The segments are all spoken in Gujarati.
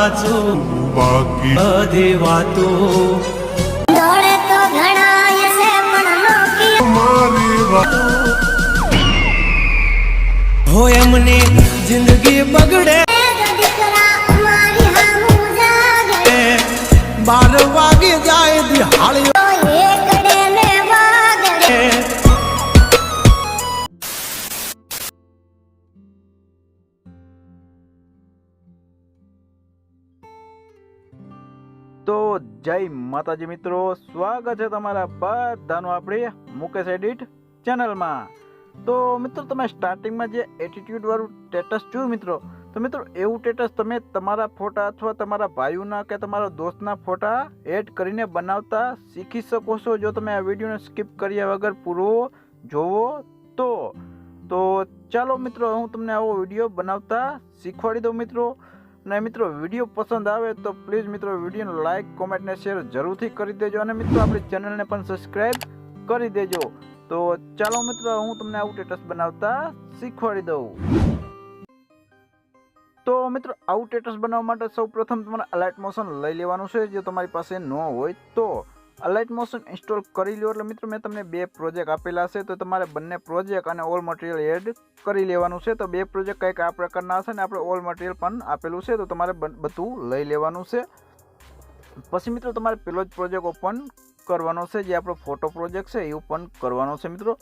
સાચું બાકી બધી વાતો દોડે તો ઘણાય છે પણ લોકી મારી વાતો હોય એમની જિંદગી બગડે દીકરા અમારી હામું જાગે 12 વાગે જાય દિહાળી તો એકડે ને વાગડે તો જય માતાજી મિત્રો, સ્વાગત છે તમારા બધાનું આપણી મુકેશ એડિટ ચેનલમાં। તો મિત્રો, તમે સ્ટાર્ટિંગમાં જે એટીટ્યુડ વાળું સ્ટેટસ જોયું મિત્રો, તો મિત્રો એવું સ્ટેટસ તમે તમારા ફોટા અથવા તમારા ભાઈઓના કે તમારા દોસ્તના ફોટા એડ કરીને બનાવતા શીખી શકો છો જો તમે આ વિડીયોને સ્કીપ કર્યા વગર પૂરો જોવો તો ચાલો મિત્રો, હું તમને આવો વિડીયો બનાવતા શીખવાડી દઉં મિત્રો। અને મિત્રો, વિડીયો પસંદ આવે તો પ્લીઝ મિત્રો વિડીયોને લાઇક, કોમેન્ટ ને શેર જરૂરથી કરી દેજો અને મિત્રો આપણી ચેનલને પણ સબસ્ક્રાઈબ કરી દેજો। તો ચાલો મિત્રો, હું તમને આવું સ્ટેટસ બનાવતા શીખવાડી દઉં। તો મિત્રો, આવું સ્ટેટસ બનાવવા માટે સૌપ્રથમ તમારે અલાઇટ મોશન લઈ લેવાનું છે જો તમારી પાસે ન હોય તો। અલાઇટ મોશન ઇન્સ્ટોલ કરી લો એટલે મિત્રો મેં તમને 2 પ્રોજેક્ટ આપેલા છે તો તમારે બંને પ્રોજેક્ટ અને ઓલ મટીરિયલ એડ કરી લેવાનું છે। તો 2 પ્રોજેક્ટ કંઈક આ પ્રકારના હશે ને આપણે ઓલ મટીરિયલ પણ આપેલું છે તો તમારે બધું લઈ લેવાનું છે। પછી મિત્રો તમારે પેલો જ પ્રોજેક્ટ ઓપન કરવાનો છે જે આપણો ફોટો પ્રોજેક્ટ છે એ ઓપન કરવાનો છે મિત્રો।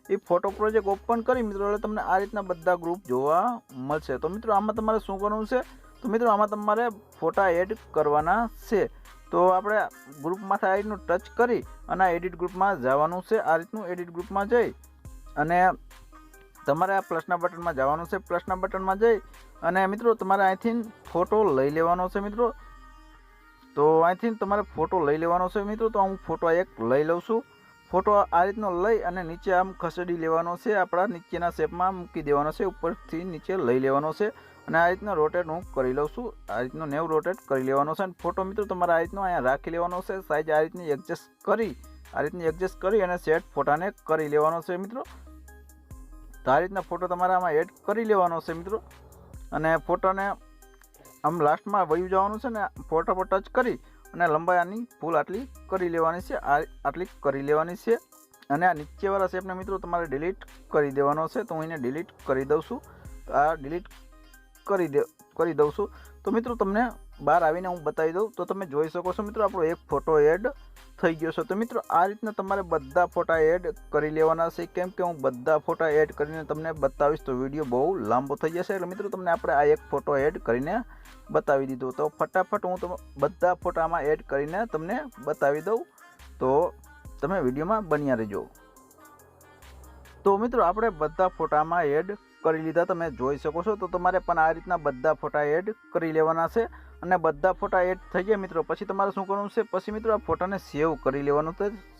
એ ફોટો પ્રોજેક્ટ ઓપન કરી મિત્રો એટલે તમને આ રીતના બધા ગ્રુપ જોવા મળશે। તો મિત્રો આમાં તમારે શું કરવાનું છે, તો મિત્રો આમાં તમારે ફોટા એડ કરવાના છે। તો આપણે ગ્રુપમાંથી આ રીતનું ટચ કરી અને આ એડિટ ગ્રુપમાં જવાનું છે। આ રીતનું એડિટ ગ્રુપમાં જઈ અને તમારે આ પ્લસના બટનમાં જવાનું છે। પ્લસના બટનમાં જઈ અને મિત્રો તમારે અહીંથી ફોટો લઈ લેવાનો છે મિત્રો। તો અહીંથી તમારે ફોટો લઈ લેવાનો છે મિત્રો। તો હું ફોટો એક લઈ લઉં છું। ફોટો આ રીતનો લઈ અને નીચે આમ ખસેડી લેવાનો છે, આપણા નીચેના શેપમાં મૂકી દેવાનો છે, ઉપરથી નીચે લઈ લેવાનો છે અને આ રીતનો રોટેટ હું કરી લઉં છું। આ રીતનો 90 રોટેટ કરી લેવાનો છે અને ફોટો મિત્રો તમારે આ રીતનો અહીંયા રાખી લેવાનો છે। સાઈઝ આ રીતની એડજસ્ટ કરી અને સેટ ફોટાને કરી લેવાનો છે મિત્રો। તો આ રીતના ફોટો તમારે આમાં એડ કરી લેવાનો છે મિત્રો અને ફોટોને આમ લાસ્ટમાં વયું જવાનું છે ને ફોટા પર ટચ કરી અને લંબાઈ આની ફૂલ આટલી કરી લેવાની છે, આટલી કરી લેવાની છે અને આ નીચેવાળા શેપને મિત્રો તમારે ડિલીટ કરી દેવાનો છે। તો હું એને ડિલીટ કરી દઉં છું। તો આ ડિલીટ કરી દઉં છું। તો મિત્રો તમને બહાર આવીને હું બતાવી દઉં તો તમે જોઈ શકો છો મિત્રો આપણો એક ફોટો એડ થઈ ગયો છે। તો મિત્રો આ રીતના તમારે બધા ફોટા એડ કરી લેવાના છે, કેમ કે હું બધા ફોટા એડ કરીને તમને બતાવીશ તો વિડીયો બહુ લાંબો થઈ જશે એટલે મિત્રો તમને આપણે આ એક ફોટો એડ કરીને બતાવી દીધું। તો ફટાફટ હું બધા ફોટામાં એડ કરીને તમને બતાવી દઉં તો તમે વિડીયોમાં બન્યા રહેજો। તો મિત્રો આપણે બધા ફોટામાં એડ કરી લીધા, તમે જોઈ શકો છો। તો તમારે પણ આ રીતના બધા ફોટા એડ કરી લેવાના છે અને બધા ફોટા એડ થઈ ગયા મિત્રો પછી તમારે શું કરવાનું છે, પછી મિત્રો આ ફોટાને સેવ કરી લેવાનું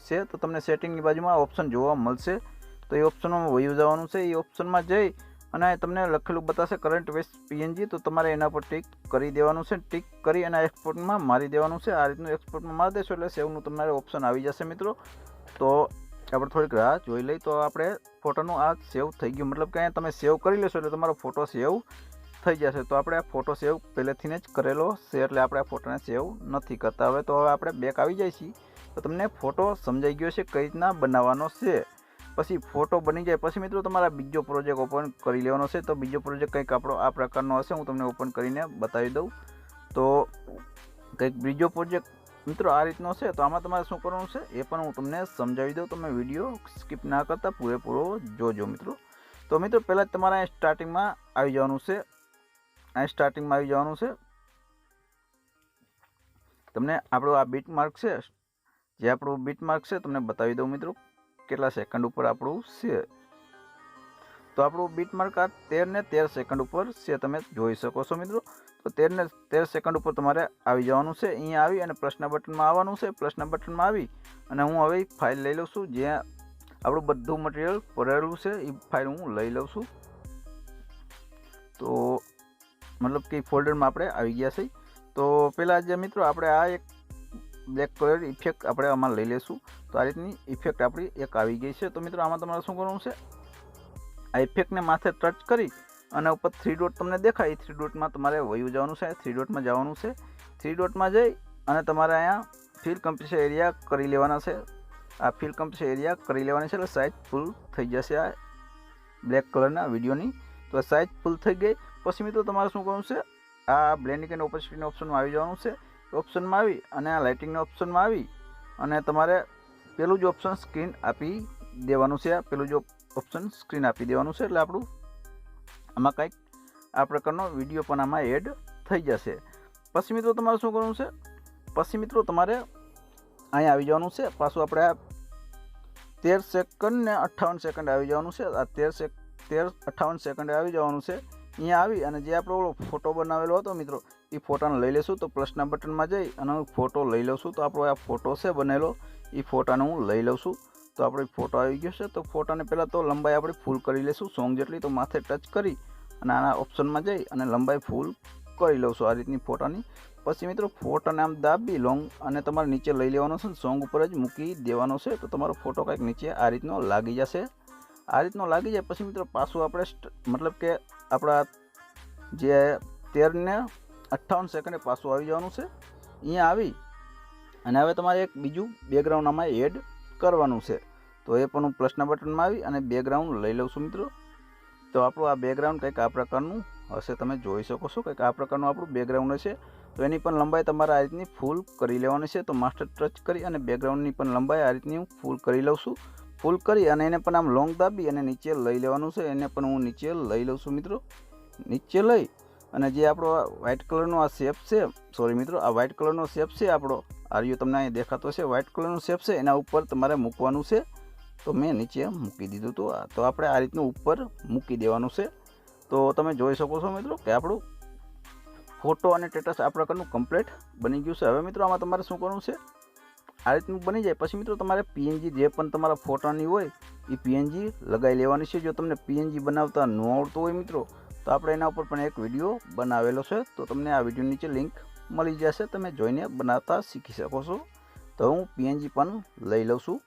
છે। તો તમને સેટિંગની બાજુમાં ઓપ્શન જોવા મળશે તો એ ઓપ્શનમાં વયું જવાનું છે। એ ઓપ્શનમાં જઈ અને તમને લખેલું બતાવશે કરંટ વેસ્ટ PNG, તો તમારે એના પર ટિક કરી દેવાનું છે। ટિક કરી અને એક્સપોર્ટમાં મારી દેવાનું છે। આ રીતનું એક્સપોર્ટમાં મારી દેશો એટલે સેવનું તમારે ઓપ્શન આવી જશે મિત્રો। તો આપણે થોડીક રાહ જોઈ લઈ તો આપણે ફોટોનું આ સેવ થઈ ગયું, મતલબ કે અહીંયા તમે સેવ કરી લેશો એટલે તમારો ફોટો સેવ થઈ જશે। તો આપણે આ ફોટો સેવ પહેલેથી જ કરેલો છે એટલે આપણે આ ફોટોને સેવ નથી કરતા। હવે તો હવે આપણે બેક આવી જાય છીએ તો તમને ફોટો સમજાઈ ગયો છે કઈ રીતના બનાવવાનો છે। પછી ફોટો બની જાય પછી મિત્રો તમારા બીજો પ્રોજેક્ટ ઓપન કરી લેવાનો છે। તો બીજો પ્રોજેક્ટ કંઈક આપણો આ પ્રકારનો હશે, હું તમને ઓપન કરીને બતાવી દઉં। તો કંઈક બીજો પ્રોજેક્ટ મિત્રો આ રીતનો છે। તો આમાં તમારે શું કરવાનું છે એ પણ હું તમને સમજાવી દઉં, તમે વિડીયો સ્કીપ ના કરતા પૂરેપૂરો જોજો મિત્રો। તો મિત્રો પહેલાં જ તમારે અહીં સ્ટાર્ટિંગમાં આવી જવાનું છે। અહીં સ્ટાર્ટિંગમાં આવી જવાનું છે, તમને આપણું આ બીટ માર્ક છે, જે આપણું બીટ માર્ક છે તમને બતાવી દઉં મિત્રો કેટલા સેકન્ડ ઉપર આપણું છે। તો આપણું બીટ માર્ક આ 13 ને 13 સેકન્ડ ઉપર છે, તમે જોઈ શકો છો મિત્રો। તો 13 ને 13 સેકન્ડ ઉપર તમારે આવી જવાનું છે। અહીંયા આવી અને પ્લસના બટનમાં આવવાનું છે। પ્લસના બટનમાં આવી અને હું હવે ફાઇલ લઈ લઉં છું જ્યાં આપણું બધું મટીરિયલ ભરેલું છે, એ ફાઇલ હું લઈ લઉં છું। તો મતલબ કે ફોલ્ડરમાં આપણે આવી ગયા છે। તો પહેલાં જે મિત્રો આપણે આ એક બ્લેક કલર ઇફેક્ટ આપણે આમાં લઈ લઈશું। તો આ રીતની ઇફેક્ટ આપણી એક આવી ગઈ છે। તો મિત્રો આમાં તમારે શું કરવાનું છે, આ ઇફેક્ટને માથે ટચ કરી અને ઉપર 3 ડોટ તમને દેખાય 3 ડોટમાં તમારે વયું જવાનું છે. 3 ડોટમાં જવાનું છે. 3 ડોટમાં જઈ અને તમારે અહીંયા ફિલ કમ્પ્લીટ એરિયા કરી લેવાના છે. આ ફિલ કમ્પ્લીટ એરિયા કરી લેવાની છે એટલે સાઇઝ ફૂલ થઈ જશે આ બ્લેક કલરના વિડીયોની. તો સાઇઝ ફૂલ થઈ ગઈ. પછી મિત્રો તમારે શું કરવાનું છે, આ બ્લેન્ડિંગ એન્ડ ઓપેસિટીના ઓપ્શનમાં આવી જવાનું છે. ઓપ્શનમાં આવી અને આ લાઇટિંગના ઓપ્શનમાં આવી અને તમારે પેલું જ ઓપ્શન સ્ક્રીન આપી દેવાનું છે. પેલું જ ઓપ્શન સ્ક્રીન આપી દેવાનું છે એટલે આપણું આમાં કંઈક આ પ્રકારનો વિડીયો પણ આમાં એડ થઈ જશે. પછી મિત્રો તમારે શું કરવાનું છે, પછી મિત્રો તમારે અહીંયા આવી જવાનું છે. પાછું આપણે આ 13 સેકન્ડ ને 58 સેકન્ડ આવી જવાનું છે. આ 13-58 સેકન્ડ આવી જવાનું છે. અહીંયા આવી અને જે આપણો ફોટો બનાવેલો હતો મિત્રો એ ફોટાને લઈ લઈશું. તો પ્લસના બટનમાં જઈ અને ફોટો લઈ લઉં છું. તો આપણો આ ફોટો છે બનેલો એ ફોટાને હું લઈ લઉં છું. તો આપણે ફોટો આવી ગયો છે. તો ફોટાને પહેલાં તો લંબાઈ આપણે ફૂલ કરી લઈશું સોંગ જેટલી. તો માથે ટચ કરી અને આના ઓપ્શનમાં જઈ અને લંબાઈ ફૂલ કરી લઉં છું આ રીતની ફોટાની. પછી મિત્રો ફોટાને આમ દાબી લોંગ અને તમારે નીચે લઈ લેવાનો છે, સોંગ ઉપર જ મૂકી દેવાનો છે. તો તમારો ફોટો કંઈક નીચે આ રીતનો લાગી જશે. આ રીતનો લાગી જાય પછી મિત્રો પાછું આપણે મતલબ કે આપણા જે 13 ને 58 સેકન્ડે પાછું આવી જવાનું છે. અહીંયા આવી અને હવે તમારે એક બીજું બેકગ્રાઉન્ડ આમાં એડ કરવાનું છે. તો એ પણ હું પ્લસના બટનમાં આવી અને બેકગ્રાઉન્ડ લઈ લઉં છું મિત્રો. તો આપણું આ બેકગ્રાઉન્ડ કંઈક આ પ્રકારનું હશે, તમે જોઈ શકો છો કંઈક આ પ્રકારનું આપણું બેકગ્રાઉન્ડ હશે. તો એની પણ લંબાઈ તમારે આ રીતની ફૂલ કરી લેવાની છે. તો માસ્ટર ટચ કરી અને બેકગ્રાઉન્ડની પણ લંબાઈ આ રીતની હું ફૂલ કરી લઉં છું. ફૂલ કરી અને એને પણ આમ લોંગ દાબી અને નીચે લઈ લેવાનું છે. એને પણ હું નીચે લઈ લઉં છું મિત્રો. નીચે લઈ અને જે આપણો વ્હાઇટ કલરનો આ શેપ છે, સોરી મિત્રો આ વ્હાઇટ કલરનો શેપ છે આપણો આ રહ્યો તમને અહીં દેખાતો છે વ્હાઇટ કલરનો શેપ છે, એના ઉપર તમારે મૂકવાનું છે. તો મેં નીચે મૂકી દીધું હતું. તો આપણે આ રીતનું ઉપર મૂકી દેવાનું છે. તો તમે જોઈ શકો છો મિત્રો કે આપણું ફોટો અને સ્ટેટસ આ પ્રકારનું કમ્પ્લીટ બની ગયું છે. હવે મિત્રો આમાં તમારે શું કરવું છે, આ રીતનું બની જાય પછી મિત્રો તમારે પીએનજી જે પણ તમારા ફોટાની હોય એ પીએનજી લગાવી લેવાની છે. જો તમને પીએનજી બનાવતા ન આવડતું હોય મિત્રો તો આપણે એના ઉપર પણ એક વિડીયો બનાવેલો છે. તો તમને આ વિડીયો નીચે લિંક મળી જશે, તમે જોઈને બનાવતા શીખી શકો છો. તો હું પીએનજી પણ લઈ લઉં છું.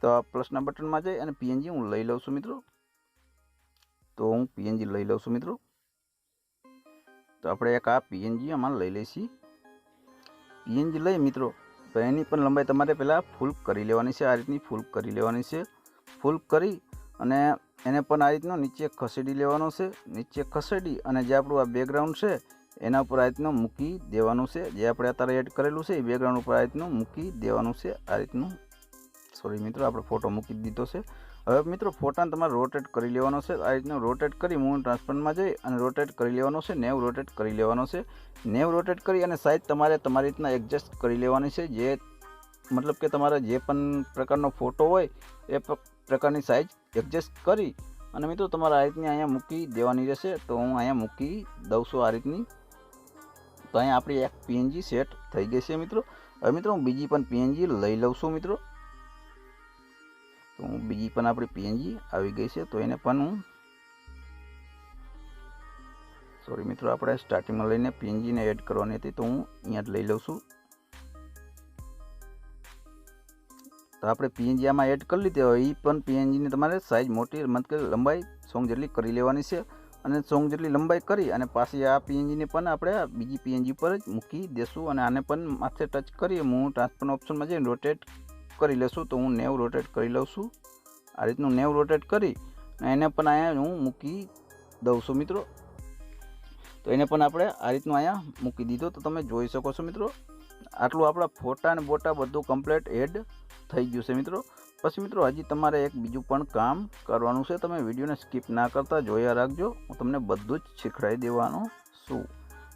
તો આ પ્લસના બટનમાં જઈ અને પીએનજી હું લઈ લઉં છું મિત્રો. તો હું પીએનજી લઈ લઉં છું મિત્રો. તો આપણે એક આ પીએનજી આમાં લઈ લઈશી. પીએનજી લઈ મિત્રો તો એની પણ લંબાઈ તમારે પહેલાં ફૂલ કરી લેવાની છે. આ રીતની ફૂલ કરી લેવાની છે. ફૂલ કરી અને એને પણ આ રીતનો નીચે ખસેડી લેવાનો છે. નીચે ખસેડી અને જે આપણું આ બેકગ્રાઉન્ડ છે એના ઉપર આ રીતનું મૂકી દેવાનું છે. જે આપણે અત્યારે એડ કરેલું છે એ બેકગ્રાઉન્ડ ઉપર આ રીતનું મૂકી દેવાનું છે. આ રીતનું સોરી મિત્રો આપણે ફોટો મૂકી દીધો છે. હવે મિત્રો ફોટાને તમારે રોટેટ કરી લેવાનો છે. આ રીતનું રોટેટ કરી મૂવ ટ્રાન્સફરમાં જઈ અને રોટેટ કરી લેવાનો છે. 90 રોટેટ કરી લેવાનો છે. 90 રોટેટ કરી અને સાઇઝ તમારે તમારી રીતના એડજસ્ટ કરી લેવાની છે. જે મતલબ કે તમારે જે પણ પ્રકારનો ફોટો હોય એ પ્રકારની સાઇઝ એડજસ્ટ કરી અને મિત્રો તમારે આ રીતની અહીંયા મૂકી દેવાની રહેશે. તો હું અહીંયા મૂકી દઉં છું આ રીતની. તો અહીંયા આપણી એક પીએનજી સેટ થઈ ગઈ છે મિત્રો. હવે મિત્રો હું બીજી પણ પીએનજી લઈ લઉં છું મિત્રો. તો હું બીજી પણ આપણી પીએનજી આવી ગઈ છે. તો એને પણ હું સોરી મિત્રો આપણે સ્ટાર્ટિંગમાં લઈને પીએનજીને એડ કરવાની હતી તો હું અહીંયા જ લઈ લઉં છું. તો આપણે પીએનજી આમાં એડ કરી લીધી. હવે એ પણ પીએનજીની તમારે સાઇઝ મોટી મતલબ લંબાઈ સોંગ જેટલી કરી લેવાની છે. અને સોંગ જેટલી લંબાઈ કરી અને પાછી આ પીએનજીને પણ આપણે બીજી પીએનજી પર જ મૂકી દેશું. અને આને પણ માથે ટચ કરી હું ટ્રાન્સફર ઓપ્શનમાં જઈને રોટેટ કરી લેશું. તો હું 90 રોટેટ કરી લઉં છું. આ રીતનું 90 રોટેટ કરી એને પણ અહીંયા હું મૂકી દઉં છું મિત્રો. તો એને પણ આપણે આ રીતનું અહીંયા મૂકી દીધો. તો તમે જોઈ શકો છો મિત્રો આટલું આપણા ફોટા અને બોટા બધું કમ્પ્લીટ એડ થઈ ગયું છે મિત્રો. પછી મિત્રો હજી તમારે એક બીજું પણ કામ કરવાનું છે. તમે વિડીયોને સ્કીપ ના કરતા જોયા રાખજો, હું તમને બધું જ શીખવાડી દેવાનું છું.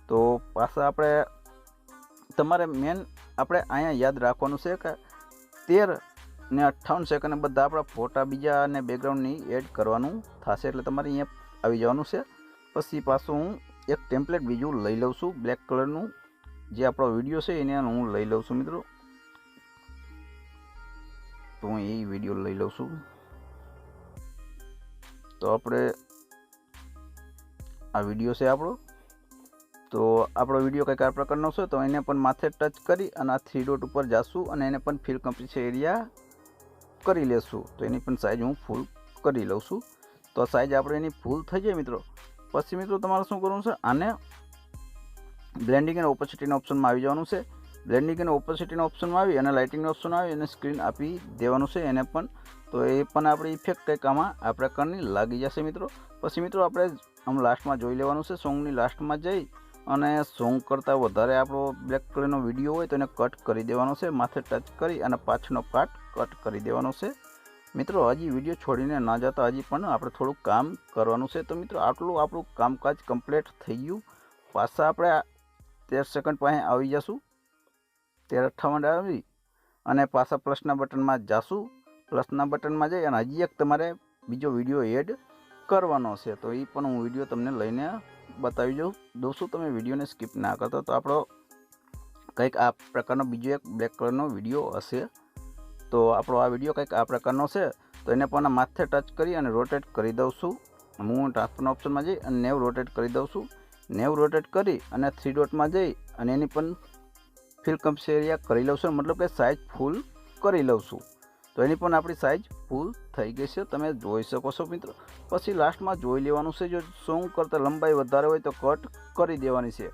તો પાછા આપણે તમારે મેન આપણે અહીંયા યાદ રાખવાનું છે કે 13 ને 58 સેકન્ડ બધા આપણા ફોટા બીજા અને બેકગ્રાઉન્ડની એડ કરવાનું થશે. એટલે તમારે અહીંયા આવી જવાનું છે. પછી પાછું હું એક ટેમ્પલેટ બીજું લઈ લઉં છું બ્લેક કલરનું. જે આપણો વિડીયો છે એને હું લઈ લઉં છું મિત્રો. તો હું એ વિડીયો લઈ લઉં છું. તો આપણે આ વિડીયો છે આપણો. તો આપણો વિડીયો કંઈક આ પ્રકારનો છે. તો એને પણ માથે ટચ કરી અને આ 3 ડોટ ઉપર જાશું અને એને પણ ફિલ કમ્પ્લીટ એરિયા કરી લેશું. તો એની પણ સાઇઝ હું ફૂલ કરી લઉં છું. તો સાઇઝ આપણે એની ફૂલ થઈ જાય મિત્રો પછી મિત્રો તમારે શું કરવાનું છે, આને બ્લેન્ડિંગ અને ઓપોસિટીના ઓપ્શનમાં આવી જવાનું છે. બ્લેન્ડિંગ અને ઓપોસિટીના ઓપ્શનમાં આવી અને લાઇટિંગનો ઓપ્શન આવી અને સ્ક્રીન આપી દેવાનું છે એને પણ. તો એ પણ આપણી ઇફેક્ટ કંઈક આમાં આ પ્રકારની લાગી જશે મિત્રો. પછી મિત્રો આપણે આમ લાસ્ટમાં જોઈ લેવાનું છે, સોંગની લાસ્ટમાં જઈ અને સોંગ કરતાં વધારે આપણો બ્લેક કલરનો વિડીયો હોય તો એને કટ કરી દેવાનો છે. માથે ટચ કરી અને પાછળનો પાર્ટ કટ કરી દેવાનો છે. મિત્રો હજી વિડીયો છોડીને ના જતા, હજી પણ આપણે થોડુંક કામ કરવાનું છે. તો મિત્રો આટલું આપણું કામકાજ કમ્પ્લીટ થઈ ગયું. પાછા આપણે 13 સેકન્ડ પાસે આવી જશું. 13:58 આવી અને પાછા પ્લસના બટનમાં જાશું. પ્લસના બટનમાં જઈ અને હજી એક તમારે બીજો વિડીયો એડ કરવાનો છે. તો એ પણ હું વિડીયો તમને લઈને બતાવી દઉં છું. તમે વિડીયોને સ્કીપ ના કરતો. તો આપણો કંઈક આ પ્રકારનો બીજો એક બ્લેક કલરનો વિડીયો હશે. તો આપણો આ વિડીયો કંઈક આ પ્રકારનો છે. તો એને પણ માથે ટચ કરી અને રોટેટ કરી દઉં છું. હું ટ્રાન્સફરના ઓપ્શનમાં જઈ અને 90 રોટેટ કરી દઉં છું. 90 રોટેટ કરી અને 3 ડોટમાં જઈ અને એની પણ ફિલ કમ્સ એરિયા કરી લઉં છું, મતલબ કે સાઇઝ ફૂલ કરી લઉં છું. તો એની પણ આપણી સાઇઝ ફૂલ થઈ ગઈ છે, તમે જોઈ શકો છો મિત્રો. પછી લાસ્ટમાં જોઈ લેવાનું છે, જો સોંગ કરતાં લંબાઈ વધારે હોય તો કટ કરી દેવાની છે.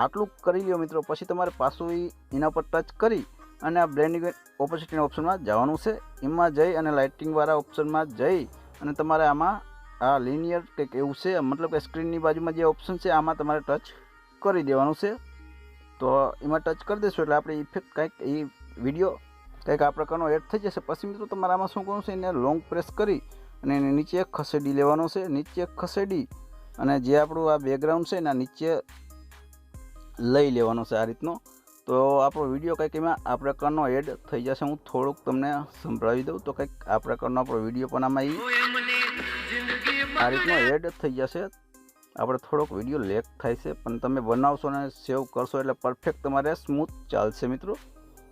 આટલું કરી લ્યો મિત્રો. પછી તમારે પાછું એના પર ટચ કરી અને આ બ્લેન્ડિંગ ઓપોસિટીના ઓપ્શનમાં જવાનું છે. એમાં જઈ અને લાઇટિંગવાળા ઓપ્શનમાં જઈ અને તમારે આમાં આ લિનિયર કંઈક એવું છે, મતલબ કે સ્ક્રીનની બાજુમાં જે ઓપ્શન છે આમાં તમારે ટચ કરી દેવાનું છે. તો એમાં ટચ કરી દેશો એટલે આપણી ઇફેક્ટ કંઈક એ વિડીયો કંઈક આ પ્રકારનો એડ થઈ જશે. પછી મિત્રો તમારે આમાં શું કરવું છે, એને લોંગ પ્રેસ કરી અને એને નીચે ખસેડી લેવાનો છે. નીચે ખસેડી અને જે આપણું આ બેકગ્રાઉન્ડ છે એના નીચે લઈ લેવાનો છે આ રીતનો. તો આપણો વિડીયો કંઈક એમાં આ પ્રકારનો એડ થઈ જશે. હું થોડુંક તમને સંભળાવી દઉં તો કંઈક આ પ્રકારનો આપણો વિડીયો પણ આમાં આ રીતનો એડ થઈ જશે. આપણે થોડોક વિડીયો લેગ થાય છે, પણ તમે બનાવશો અને સેવ કરશો એટલે પરફેક્ટ તમારે સ્મૂથ ચાલશે મિત્રો.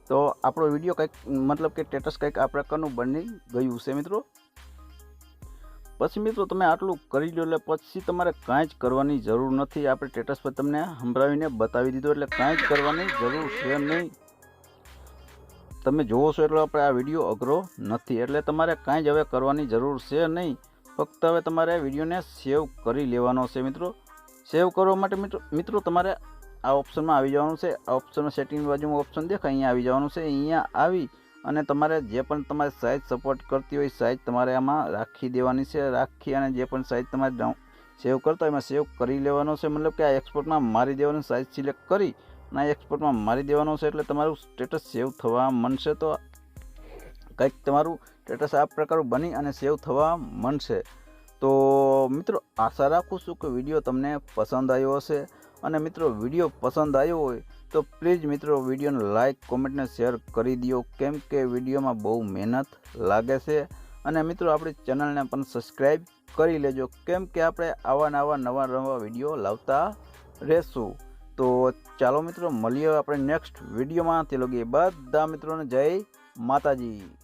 તો આપણો વિડીયો કંઈક મતલબ કે સ્ટેટસ કંઈક આ પ્રકારનું બની ગયું છે મિત્રો. પછી મિત્રો તમે આટલું કરી લો એટલે પછી તમારે કાંઈ જ કરવાની જરૂર નથી. આપણે સ્ટેટસ પર તમને સંભળાવીને બતાવી દીધું એટલે કાંઈ જ કરવાની જરૂર છે નહીં. તમે જોવો છો એટલે આપણે આ વિડીયો અઘરો નથી, એટલે તમારે કાંઈ જ હવે કરવાની જરૂર છે નહીં. ફક્ત હવે તમારે વિડીયોને સેવ કરી લેવાનો છે મિત્રો. સેવ કરવા માટે મિત્રો તમારે આ ઓપ્શનમાં આવી જવાનું છે. આ ઓપ્શનમાં સેટિંગની બાજુમાં ઓપ્શન દેખાય, અહીંયા આવી જવાનું છે. અહીંયા આવી અને તમારે જે પણ તમારી સાઇઝ સપોર્ટ કરતી હોય સાઇઝ તમારે આમાં રાખી દેવાની છે. રાખી અને જે પણ સાઇઝ તમારે સેવ કરતા હોય એમાં સેવ કરી લેવાનો છે. મતલબ કે આ એક્સપોર્ટમાં મારી દેવાનું, સાઇઝ સિલેક્ટ કરી અને આ એક્સપોર્ટમાં મારી દેવાનો છે. એટલે તમારું સ્ટેટસ સેવ થવા માંડશે. તો કંઈક તમારું સ્ટેટસ આ પ્રકારનું બની અને સેવ થવા માંડશે. તો મિત્રો આશા રાખું છું કે વિડીયો તમને પસંદ આવ્યો હશે. અને મિત્રો વિડીયો પસંદ આવ્યો હોય તો પ્લીઝ મિત્રો વિડીયોને લાઇક કોમેન્ટને શેર કરી દો, કેમ કે વિડીયોમાં બહુ મહેનત લાગે છે. અને મિત્રો આપણી ચેનલને પણ સબસ્ક્રાઈબ કરી લેજો, કેમ કે આપણે આવા નવા વિડીયો લાવતા રહેશું. તો ચાલો મિત્રો મળીએ આપણે નેક્સ્ટ વિડીયોમાં. તે લોકો બધા મિત્રોને જય માતાજી.